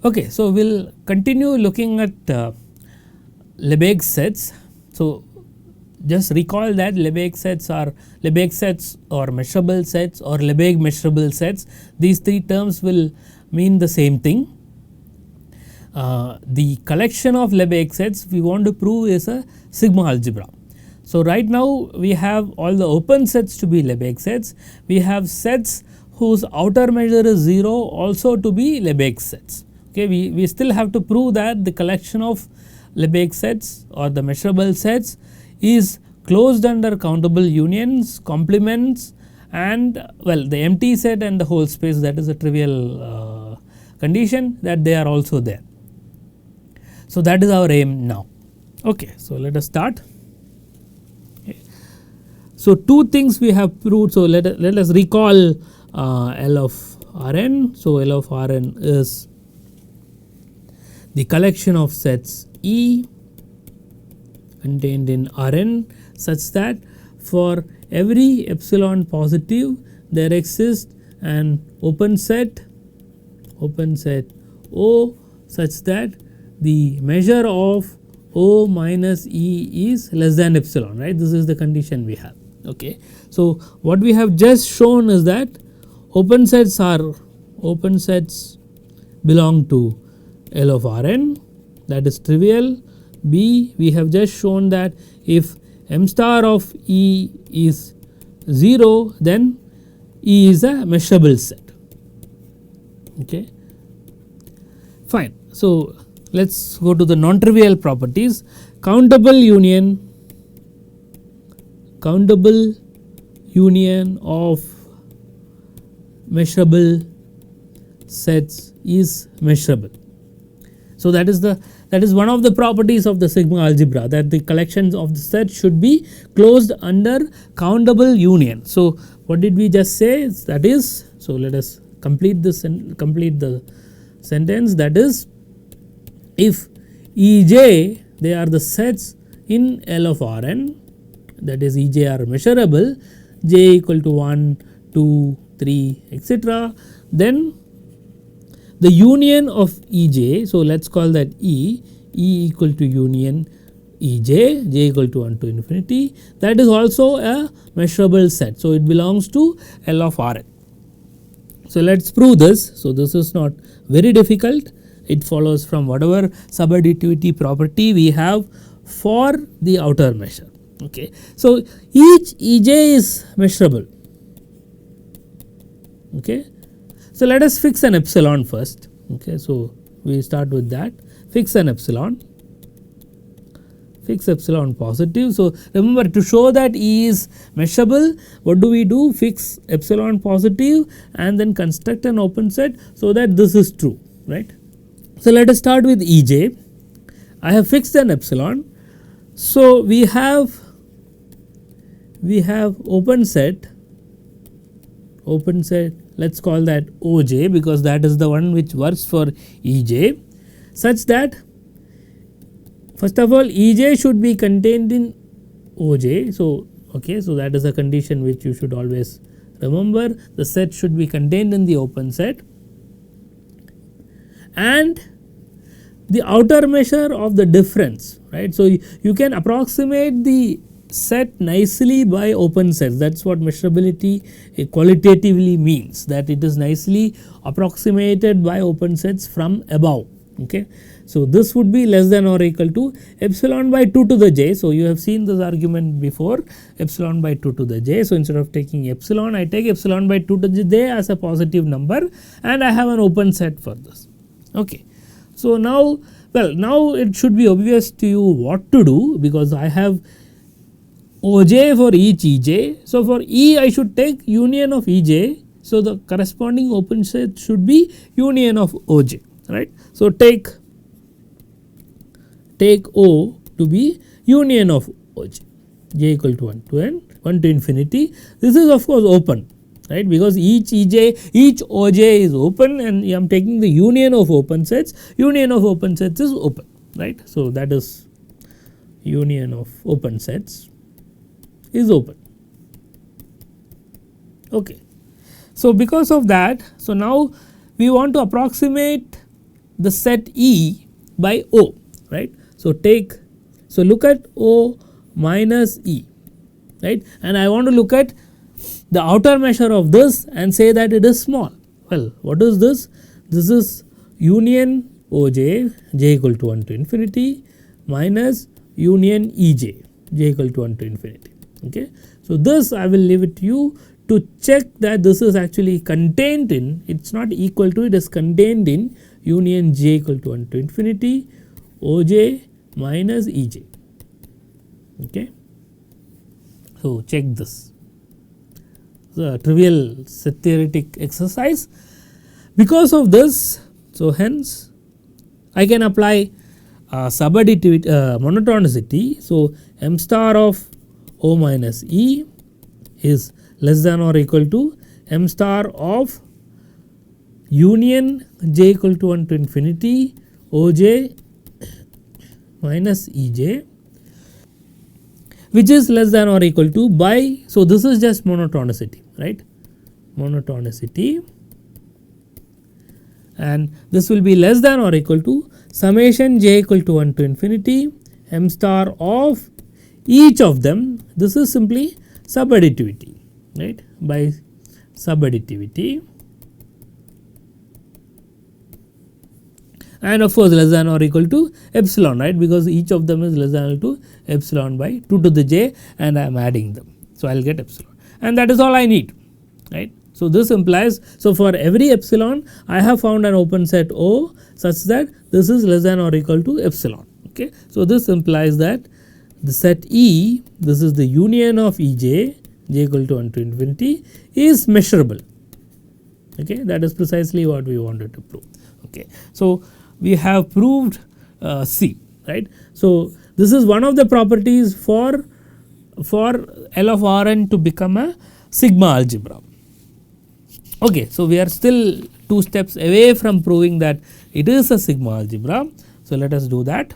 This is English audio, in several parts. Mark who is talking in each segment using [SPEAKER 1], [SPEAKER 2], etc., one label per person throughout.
[SPEAKER 1] Okay, so we will continue looking at Lebesgue sets. So, just recall that Lebesgue sets or measurable sets or Lebesgue measurable sets, these three terms will mean the same thing. The collection of Lebesgue sets we want to prove is a sigma algebra. So, right now we have all the open sets to be Lebesgue sets, we have sets whose outer measure is 0 also to be Lebesgue sets. Okay, we still have to prove that the collection of Lebesgue sets or the measurable sets is closed under countable unions, complements, and well, the empty set and the whole space, that is a trivial condition, that they are also there. So, that is our aim now. Okay, so let us start. Okay. So, two things we have proved. So, let us recall L of Rn. So, L of Rn is the collection of sets E contained in Rn such that for every epsilon positive there exists an open set O such that the measure of O minus E is less than epsilon, right. This is the condition we have. Okay. So, what we have just shown is that open sets belong to L of Rn, that is trivial. B, we have just shown that if m star of E is 0, then E is a measurable set. Okay. Fine. So, let us go to the non-trivial properties. Countable union of measurable sets is measurable. So, that is one of the properties of the sigma algebra, that the collections of the set should be closed under countable union. So, what did we just say? That is, so let us complete the sentence, that is, if Ej, they are the sets in L of Rn, that is Ej are measurable, j equal to 1, 2, 3, etc., then the union of Ej, so let us call that E equal to union Ej, j equal to 1 to infinity, that is also a measurable set. So, it belongs to L of Rn. So, let us prove this. So, this is not very difficult, it follows from whatever subadditivity property we have for the outer measure. Okay. So, each Ej is measurable. Okay. So, let us fix an epsilon first. Okay. So, we start with that, fix an epsilon, fix epsilon positive. So, remember, to show that E is measurable, what do? Fix epsilon positive and then construct an open set so that this is true, right. So, let us start with Ej. I have fixed an epsilon. So, we have open set, let us call that Oj, because that is the one which works for Ej, such that first of all Ej should be contained in Oj. So, okay, so that is a condition which you should always remember, the set should be contained in the open set, and the outer measure of the difference, right. So, you can approximate the set nicely by open sets, that is what measurability qualitatively means, that it is nicely approximated by open sets from above. Okay. So, this would be less than or equal to epsilon by 2 to the j. So, you have seen this argument before, epsilon by 2 to the j. So, instead of taking epsilon, I take epsilon by 2 to the j as a positive number, and I have an open set for this. Okay. So, now it should be obvious to you what to do, because I have Oj for each Ej. So, for E I should take union of Ej. So, the corresponding open set should be union of Oj, right. So, take O to be union of Oj, j equal to 1 to infinity. This is of course open, right, because each Oj is open and I am taking the union of open sets is open, right. So, that is union of open sets is open. Okay. So, because of that, so now we want to approximate the set E by O, right. So, look at O minus E, right, and I want to look at the outer measure of this and say that it is small. Well, what is this? This is union Oj, j equal to 1 to infinity, minus union Ej, j equal to 1 to infinity. Okay. So, this I will leave it to you to check that this is actually contained in, it is not equal to, it is contained in union j equal to 1 to infinity Oj minus Ej. Okay. So, check this. The trivial set theoretic exercise. Because of this, so hence I can apply subadditivity, monotonicity. So, m star of O minus E is less than or equal to m star of union j equal to 1 to infinity Oj minus Ej, which is less than or equal to by, so this is just monotonicity, right, monotonicity, and this will be less than or equal to summation j equal to 1 to infinity m star of each of them. This is simply subadditivity, right, by subadditivity, and of course less than or equal to epsilon, right, because each of them is less than or equal to epsilon by 2 to the j and I am adding them. So, I will get epsilon, and that is all I need, right. So, this implies, so for every epsilon I have found an open set O such that this is less than or equal to epsilon. Okay. So, this implies that the set E, this is the union of Ej, j equal to 1 to infinity, is measurable. Okay. That is precisely what we wanted to prove. Okay. So, we have proved C, right. So, this is one of the properties for L of Rn to become a sigma algebra. Okay. So, we are still 2 steps away from proving that it is a sigma algebra. So, let us do that.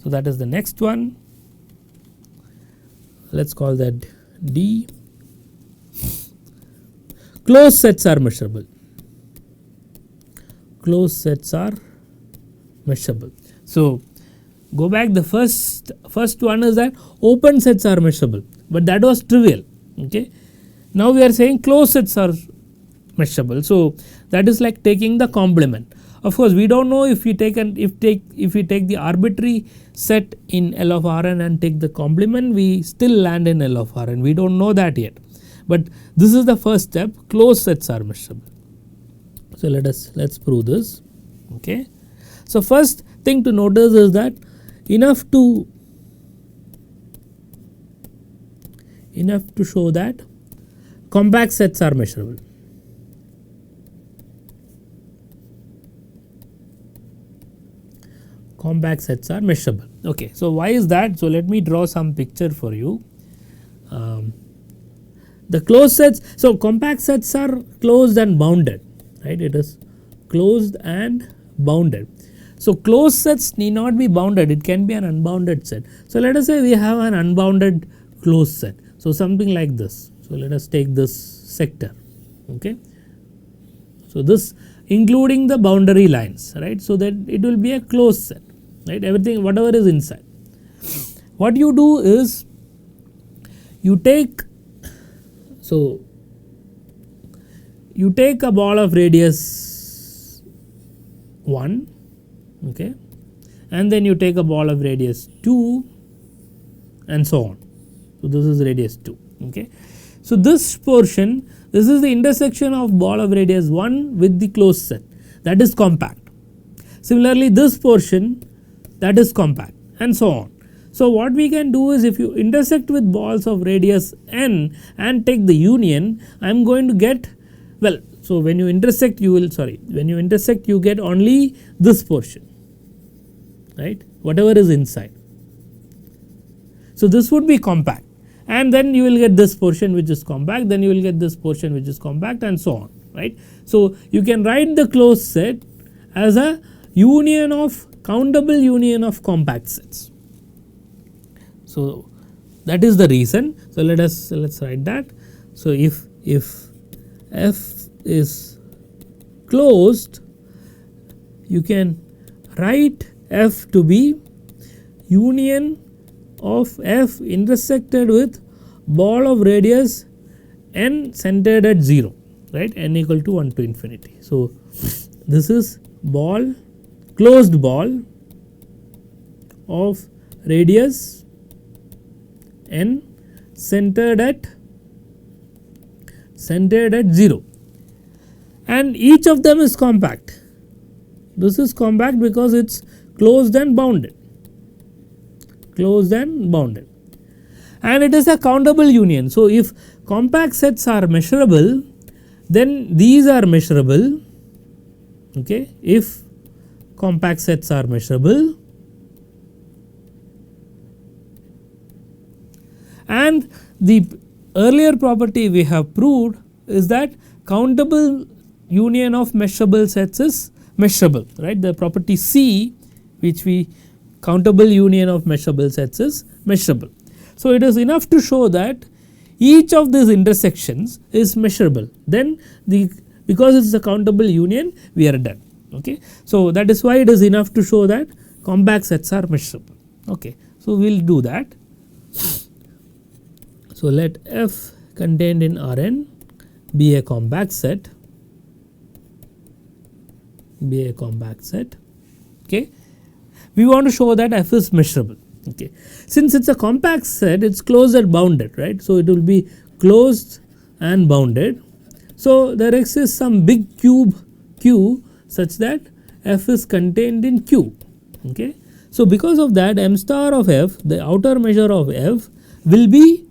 [SPEAKER 1] So, that is the next one. Let us call that D. Closed sets are measurable. Closed sets are measurable. So, go back, the first one is that open sets are measurable, but that was trivial. Okay. Now, we are saying closed sets are measurable. So, that is like taking the complement. Of course, we do not know if we take the arbitrary set in L of Rn and take the complement, we still land in L of Rn, we do not know that yet, but this is the first step, closed sets are measurable. So, let's prove this. Okay. So, first thing to notice is that enough to show that compact sets are measurable. Compact sets are measurable. Okay. So, why is that? So, let me draw some picture for you. The closed sets, so compact sets are closed and bounded, right, it is closed and bounded. So, closed sets need not be bounded, it can be an unbounded set. So, let us say we have an unbounded closed set. So, something like this. So, let us take this sector. Okay. So, this including the boundary lines, right. So, that it will be a closed set, right, everything whatever is inside. What you do is you take, so you take a ball of radius 1, okay, and then you take a ball of radius 2 and so on. So, this is radius 2. Okay. So, this portion, this is the intersection of ball of radius 1 with the closed set, that is compact. Similarly, this portion, that is compact, and so on. So, what we can do is, if you intersect with balls of radius n and take the union, I am going to get, well, so when you intersect you will, when you intersect you get only this portion, right, whatever is inside. So, this would be compact, and then you will get this portion which is compact, then you will get this portion which is compact, and so on, right. So, you can write the closed set as a union of, countable union of compact sets. So, that is the reason. So, let's write that. So, if F is closed, you can write F to be union of F intersected with ball of radius n centered at 0, right, n equal to 1 to infinity. So, this is ball, closed ball of radius n centered at 0, and each of them is compact. This is compact because it is closed and bounded, and it is a countable union. So, if compact sets are measurable, then these are measurable. Okay. If compact sets are measurable, and the earlier property we have proved is that countable union of measurable sets is measurable, right. The property C, which we countable union of measurable sets is measurable. So, it is enough to show that each of these intersections is measurable, then because it is a countable union, we are done. Okay. So, that is why it is enough to show that compact sets are measurable. Okay. So, we will do that. So, let F contained in Rn be a compact set, okay. We want to show that F is measurable. Okay. Since it is a compact set, it is closed and bounded, right. So, it will be closed and bounded. So, there exists some big cube Q such that F is contained in Q. Okay. So, because of that, m star of F, the outer measure of F will be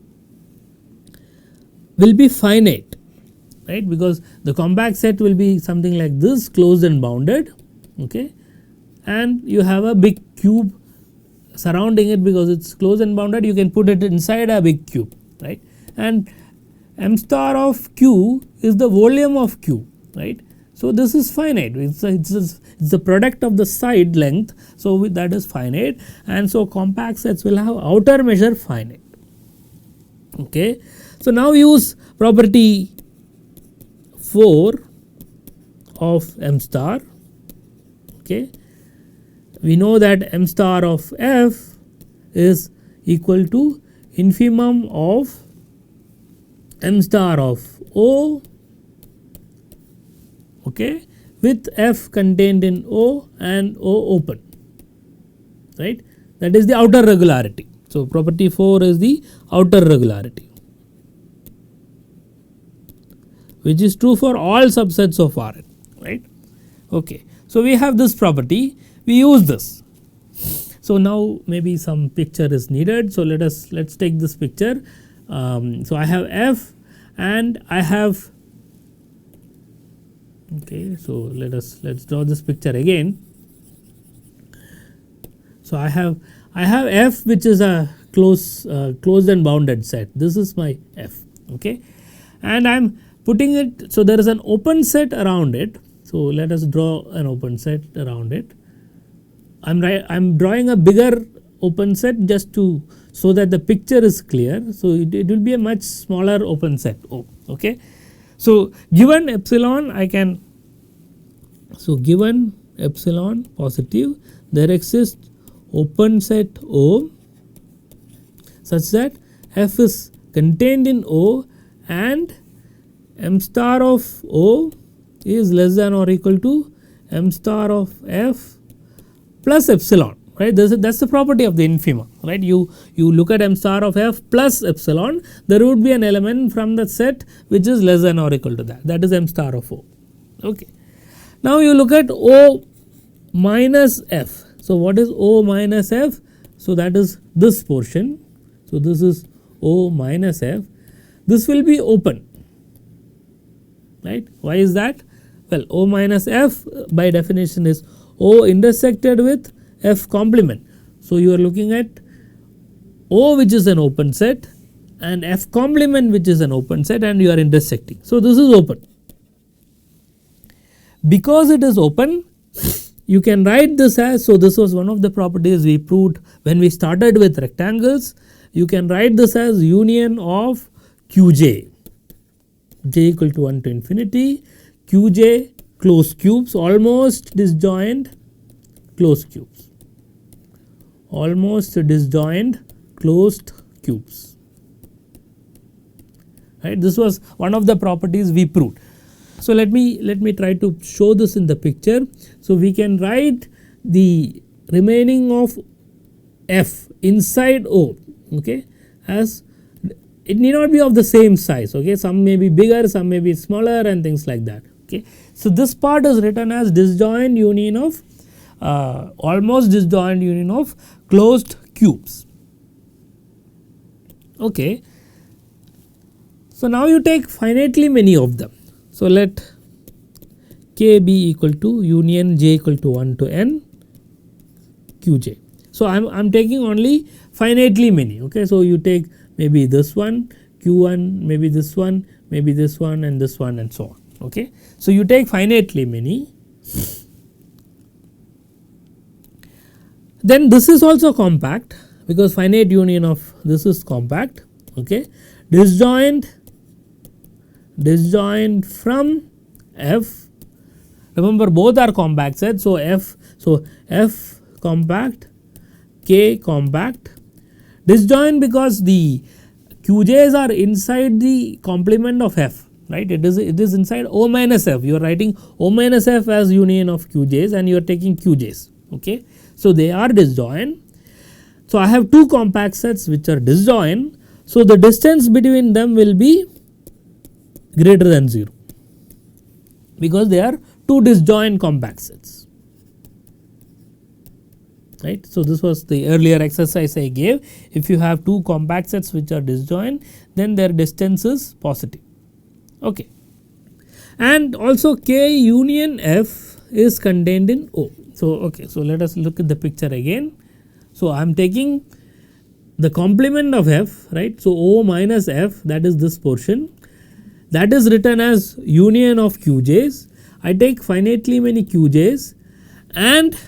[SPEAKER 1] finite, right, because the compact set will be something like this, closed and bounded, okay, and you have a big cube surrounding it. Because it is closed and bounded, you can put it inside a big cube, right, and m star of Q is the volume of Q, right. So, this is finite, it is the product of the side length. So, that is finite, and so compact sets will have outer measure finite. Okay. So, now use property 4 of m star. Okay. We know that m star of F is equal to infimum of m star of O, okay, with F contained in O and O open, right, that is the outer regularity. So, property 4 is the outer regularity, which is true for all subsets of Rn, right. Okay. So, we have this property, we use this. So, now maybe some picture is needed. So, let us take this picture. So, I have F and I have, okay. So, let's draw this picture again. So, I have F, which is a closed and bounded set. This is my F, okay, and I am putting it. So, there is an open set around it. So, let us draw an open set around it. I am drawing a bigger open set just to so that the picture is clear. So, it will be a much smaller open set O, okay. So, given epsilon I can, so given epsilon positive, there exists open set O such that F is contained in O and m star of O is less than or equal to m star of F plus epsilon, right. That is the property of the infima, right. You look at m star of F plus epsilon, there would be an element from the set which is less than or equal to that is m star of O. Okay. Now, you look at O minus F. So, what is O minus F? So, that is this portion. So, this is O minus F. This will be open, right. Why is that? Well, O minus F by definition is O intersected with F complement. So, you are looking at O, which is an open set, and F complement, which is an open set, and you are intersecting. So, this is open. Because it is open, you can write this as, so this was one of the properties we proved when we started with rectangles. You can write this as union of Qj, j equal to 1 to infinity, Qj closed cubes, almost disjoint closed cubes, almost disjoint closed cubes, right. This was one of the properties we proved. So let me try to show this in the picture. So we can write the remaining of F inside O, okay, as it need not be of the same size, okay, some may be bigger, some may be smaller and things like that, okay. So this part is written as disjoint union of almost disjoint union of closed cubes, okay. So now you take finitely many of them. So let K be equal to union j equal to 1 to n Qj. So I am taking only finitely many, okay. So you take maybe this one Q1, maybe this one, maybe this one and this one and so on, okay. So you take finitely many. Then this is also compact because finite union of this is compact, okay. Disjoint from F, remember both are compact sets. So F compact, K compact, disjoint because the Qj's are inside the complement of F, right. It is inside O minus F. You are writing O minus F as union of Qj's and you are taking Qj's, okay. So they are disjoint. So I have two compact sets which are disjoint. So the distance between them will be greater than 0 because they are two disjoint compact sets, right. So this was the earlier exercise I gave. If you have two compact sets which are disjoint, then their distance is positive, okay. And also K union F is contained in O. So okay, so let us look at the picture again. So I am taking the complement of F, right. So O minus F, that is this portion, that is written as union of Qj's. I take finitely many Qj's and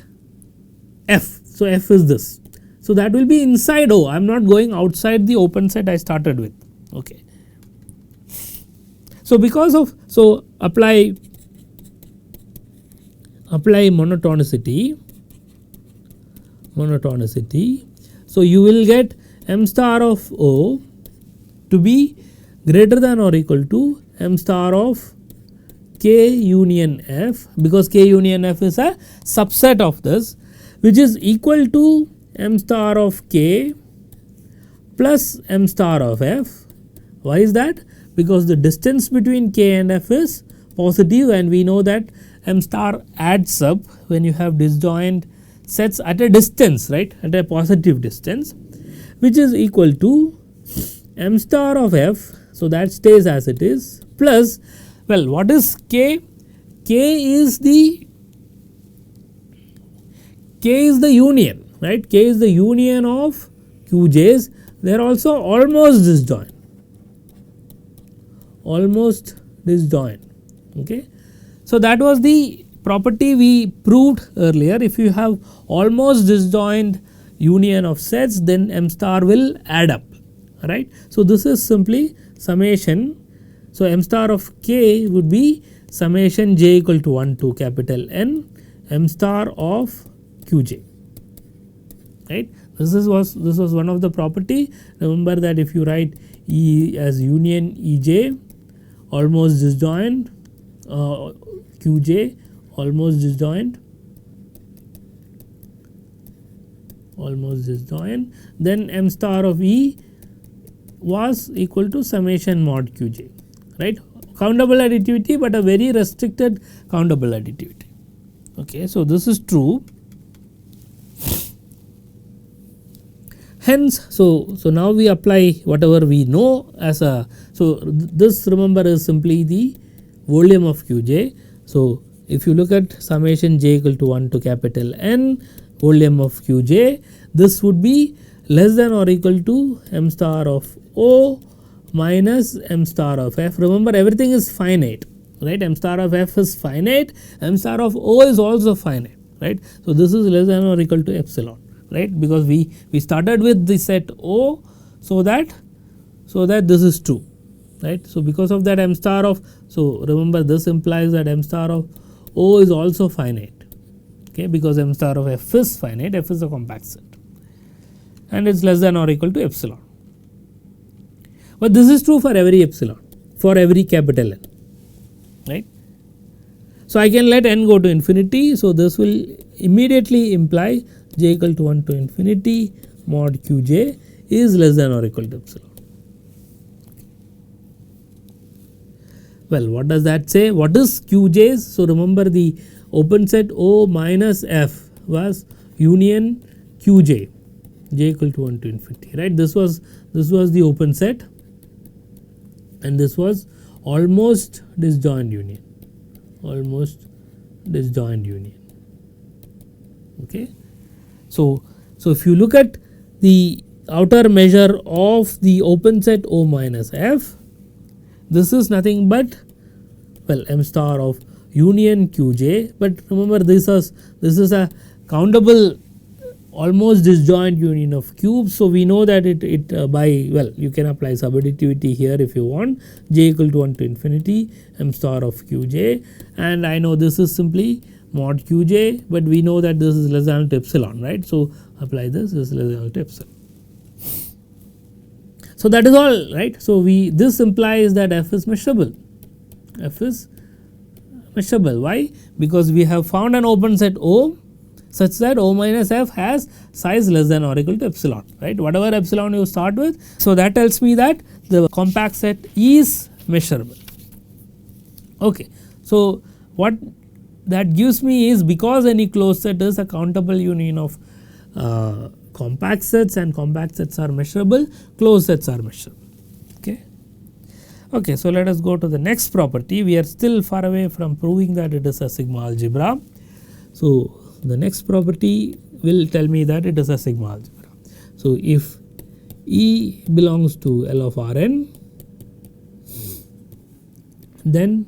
[SPEAKER 1] F. So F is this. So that will be inside O. I am not going outside the open set I started with, okay. So because of, so apply monotonicity. So you will get m star of O to be greater than or equal to m star of K union F, because K union F is a subset of this, which is equal to m star of K plus m star of F. Why is that? Because the distance between K and F is positive and we know that m star adds up when you have disjoint sets at a distance, right, at a positive distance, which is equal to m star of F. So that stays as it is, plus, well, what is K? K is the union, right. K is the union of Qj's. They are also almost disjoint, okay. So that was the property we proved earlier. If you have almost disjoint union of sets, then m star will add up, right. So this is simply summation. So m star of K would be summation j equal to 1 to capital N m star of Qj, right. This was one of the property. Remember that if you write E as union Ej, almost disjoint, Qj almost disjoint, then m star of E was equal to summation mod Qj, right. Countable additivity, but a very restricted countable additivity, okay. So this is true. Hence, so now we apply whatever we know as a, so this remember is simply the volume of Qj. So if you look at summation j equal to 1 to capital N volume of Qj, this would be less than or equal to m star of O minus m star of F. Remember everything is finite, right. M star of F is finite, m star of O is also finite, right. So this is less than or equal to epsilon, right, because we started with the set O, so that this is true, right. So because of that m star of, so remember this implies that m star of O is also finite, okay, because M star of F is finite, F is a compact set and it is less than or equal to epsilon. But this is true for every epsilon, for every capital N, right. So, I can let n go to infinity. So, this will immediately imply j equal to 1 to infinity mod qj is less than or equal to epsilon. Well, what does that say? What is qj's? So, remember the open set O minus F was union qj, j equal to 1 to infinity, right. This was the open set and this was almost disjoint union, okay. So, if you look at the outer measure of the open set O minus F, this is nothing but, well, M star of union qj, but remember this is a countable almost disjoint union of cubes. So, we know that it by, well, you can apply subadditivity here if you want, j equal to 1 to infinity M star of qj, and I know this is simply mod qj, but we know that this is less than or equal to epsilon, right. So, apply this is less than or equal to epsilon. So, that is all, right. So, this implies that F is measurable. F is measurable. Why? Because we have found an open set O such that O minus F has size less than or equal to epsilon, right, whatever epsilon you start with. So, that tells me that the compact set is measurable. Okay. So, what that gives me is, because any closed set is a countable union of compact sets and compact sets are measurable, closed sets are measurable. Okay. Okay, so, let us go to the next property. We are still far away from proving that it is a sigma algebra. So, the next property will tell me that it is a sigma algebra. So, if E belongs to L of Rn, then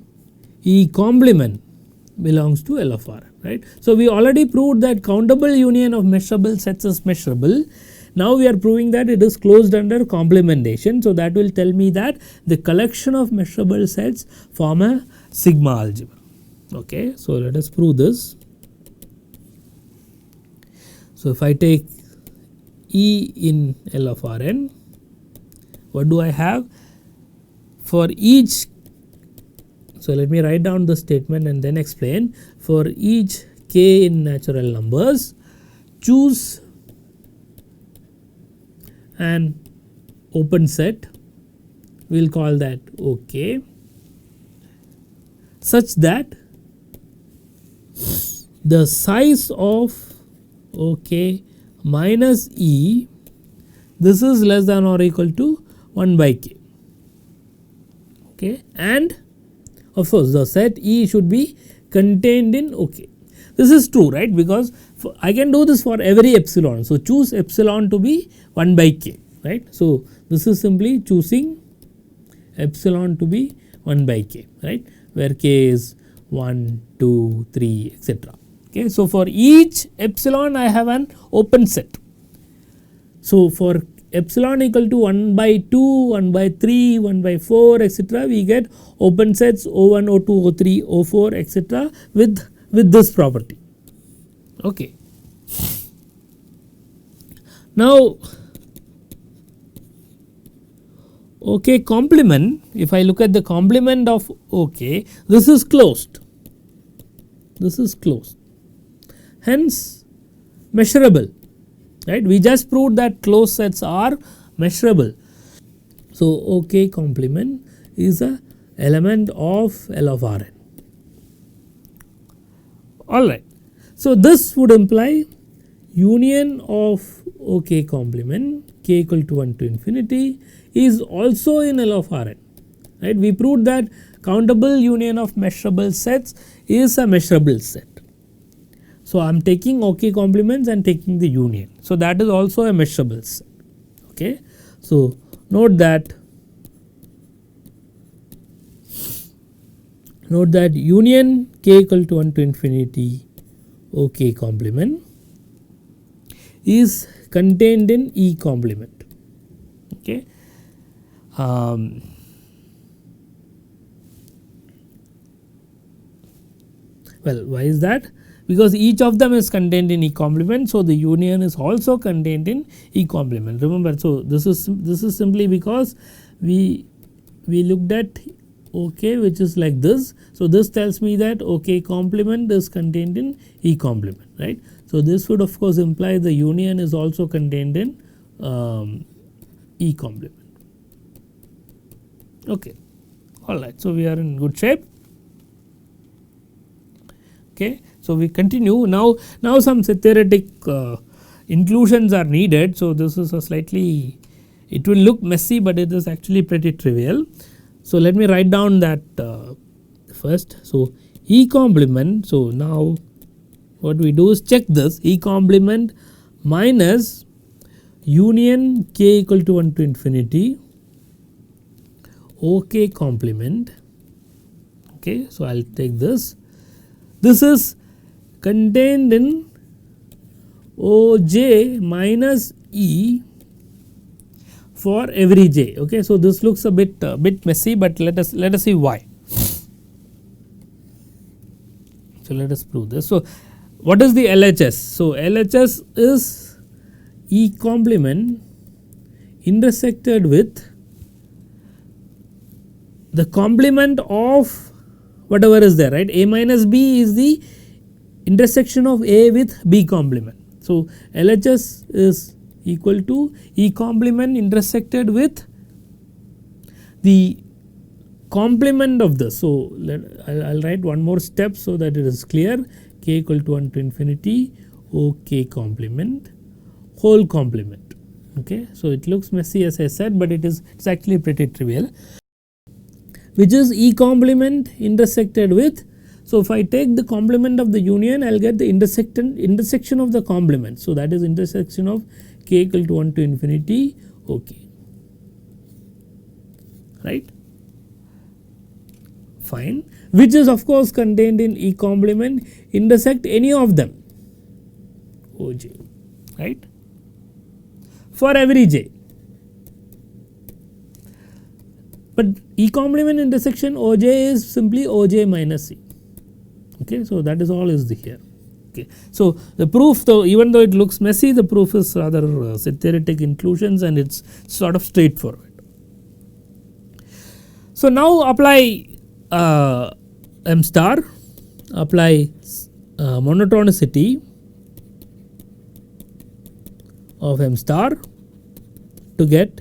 [SPEAKER 1] E complement belongs to L of Rn, right. So, we already proved that countable union of measurable sets is measurable. Now, we are proving that it is closed under complementation. So, that will tell me that the collection of measurable sets form a sigma algebra. Okay. So, let us prove this. So, if I take E in L of Rn, what do I have? For each, so let me write down the statement and then explain. For each k in natural numbers, choose an open set, we will call that OK, such that the size of OK minus E, this is less than or equal to 1 by k, okay, and of course, the set E should be contained in OK. This is true, right, because I can do this for every epsilon. So, choose epsilon to be 1 by k, right. So, this is simply choosing epsilon to be 1 by k, right, where k is 1, 2, 3, etc. Okay. So, for each epsilon I have an open set. So, for epsilon equal to 1 by 2, 1 by 3, 1 by 4, etc., we get open sets O1, O2, O3, O4, etc., with this property. Okay. Now, OK complement, if I look at the complement of OK, this is closed, hence measurable, right. We just proved that closed sets are measurable. So, OK complement is a element of L of Rn. Alright. So, this would imply union of OK complement k equal to 1 to infinity is also in L of Rn, right. We proved that countable union of measurable sets is a measurable set. So, I am taking OK complements and taking the union. So, that is also a measurable set. Okay. So, note that union k equal to 1 to infinity OK complement is contained in E complement. Okay. Well, why is that? Because each of them is contained in E complement. So, the union is also contained in E complement. Remember, so this is simply because we looked at OK, which is like this. So, this tells me that OK complement is contained in E complement, right. So, this would of course imply the union is also contained in E complement. Okay. Alright. So, we are in good shape. Okay. So, we continue now some theoretic inclusions are needed. So, this is a slightly, it will look messy, but it is actually pretty trivial. So, let me write down that first. So, E complement. So, now what we do is check this E complement minus union k equal to 1 to infinity OK complement. Okay. So, I will take this. This is contained in Oj minus E for every j. Okay. So, this looks a bit messy, but let us see why. So, let us prove this. So, what is the LHS? So, LHS is E complement intersected with the complement of whatever is there, right. A minus B is the intersection of A with B complement. So, LHS is equal to E complement intersected with the complement of this. So, I will write one more step so that it is clear, k equal to 1 to infinity OK complement whole complement. Okay. So, it looks messy as I said, but it's actually pretty trivial, which is E complement intersected with. So, if I take the complement of the union, I will get the intersection of the complement. So, that is intersection of k equal to 1 to infinity OK, right, fine, which is of course contained in E complement intersect any of them Oj, right, for every j. But E complement intersection Oj is simply Oj minus E. Okay. So, that is all is here. Okay. So, the proof, though, even though it looks messy, the proof is rather theoretic inclusions and it is sort of straightforward. So, now apply M star, apply monotonicity of M star to get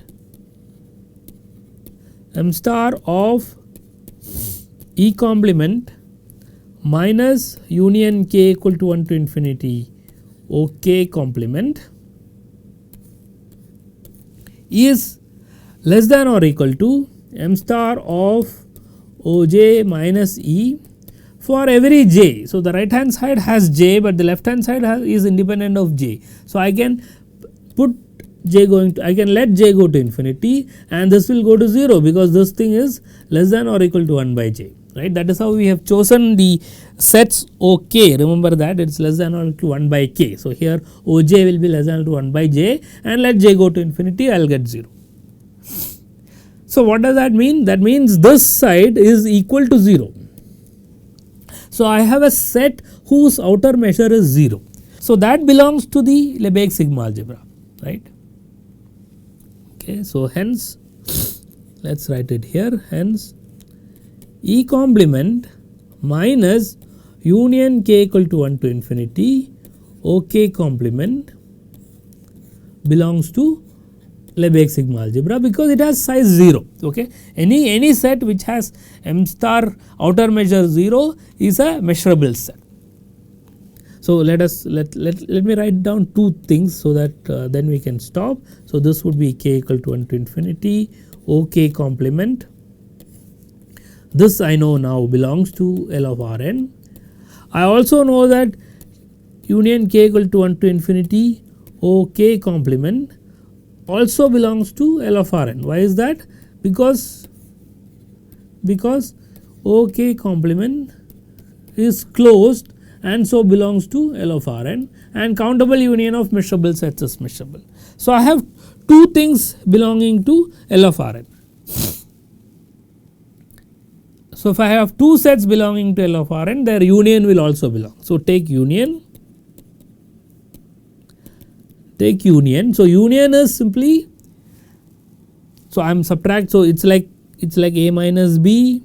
[SPEAKER 1] M star of E complement minus union k equal to 1 to infinity OK complement is less than or equal to M star of Oj minus E for every j. So, the right hand side has j, but the left hand side is independent of j. So, I can put j going to, I can let j go to infinity and this will go to 0 because this thing is less than or equal to 1 by j, right. That is how we have chosen the sets OK. Remember that it is less than or equal to 1 by k. So, here Oj will be less than or equal to 1 by j and let j go to infinity, I will get 0. So, what does that mean? That means this side is equal to 0. So, I have a set whose outer measure is 0. So, that belongs to the Lebesgue sigma algebra, right. Okay. So, hence let us write it here, hence E complement minus union k equal to 1 to infinity OK complement belongs to Lebesgue sigma algebra because it has size 0. Okay. Any set which has M star outer measure 0 is a measurable set. So, let me write down two things so that then we can stop. So, this would be k equal to 1 to infinity OK complement. This I know now belongs to L of Rn. I also know that union k equal to 1 to infinity OK complement also belongs to L of Rn. Why is that? Because OK complement is closed and so belongs to L of Rn and countable union of measurable sets is measurable. So, I have two things belonging to L of Rn. So, if I have two sets belonging to L of Rn, their union will also belong. So, take union. So union is simply, so I am subtract, so it's like A minus B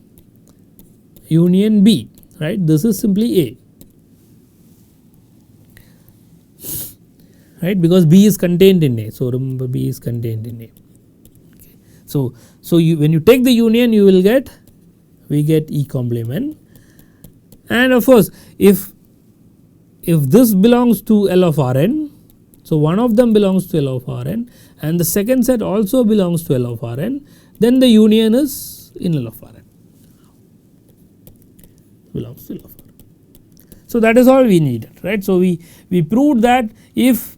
[SPEAKER 1] union B, right. This is simply A, right, because B is contained in A. So remember, B is contained in A. Okay. So when you take the union, you will get, we get E complement, and of course if this belongs to L of Rn, so one of them belongs to L of Rn and the second set also belongs to L of Rn, then the union is in L of Rn, belongs to L of Rn. So that is all we needed, right. So we proved that if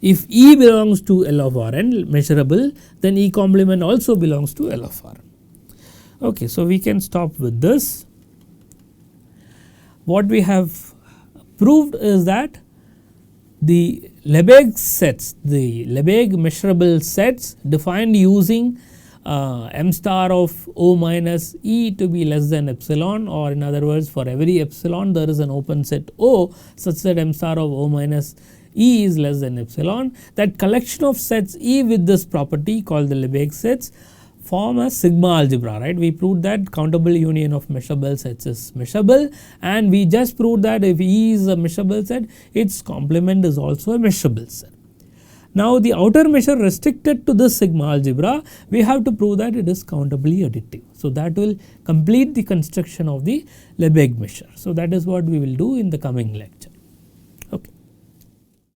[SPEAKER 1] E belongs to L of Rn measurable, then E complement also belongs to L of Rn. Okay, so we can stop with this. What we have proved is that the Lebesgue sets, the Lebesgue measurable sets defined using m star of O minus E to be less than epsilon, or in other words, for every epsilon there is an open set O such that m star of O minus E is less than epsilon. That collection of sets E with this property called the Lebesgue sets form a sigma algebra, right. We proved that countable union of measurable sets is measurable, and we just proved that if E is a measurable set, its complement is also a measurable set. Now the outer measure restricted to this sigma algebra, we have to prove that it is countably additive. So that will complete the construction of the Lebesgue measure. So that is what we will do in the coming lecture.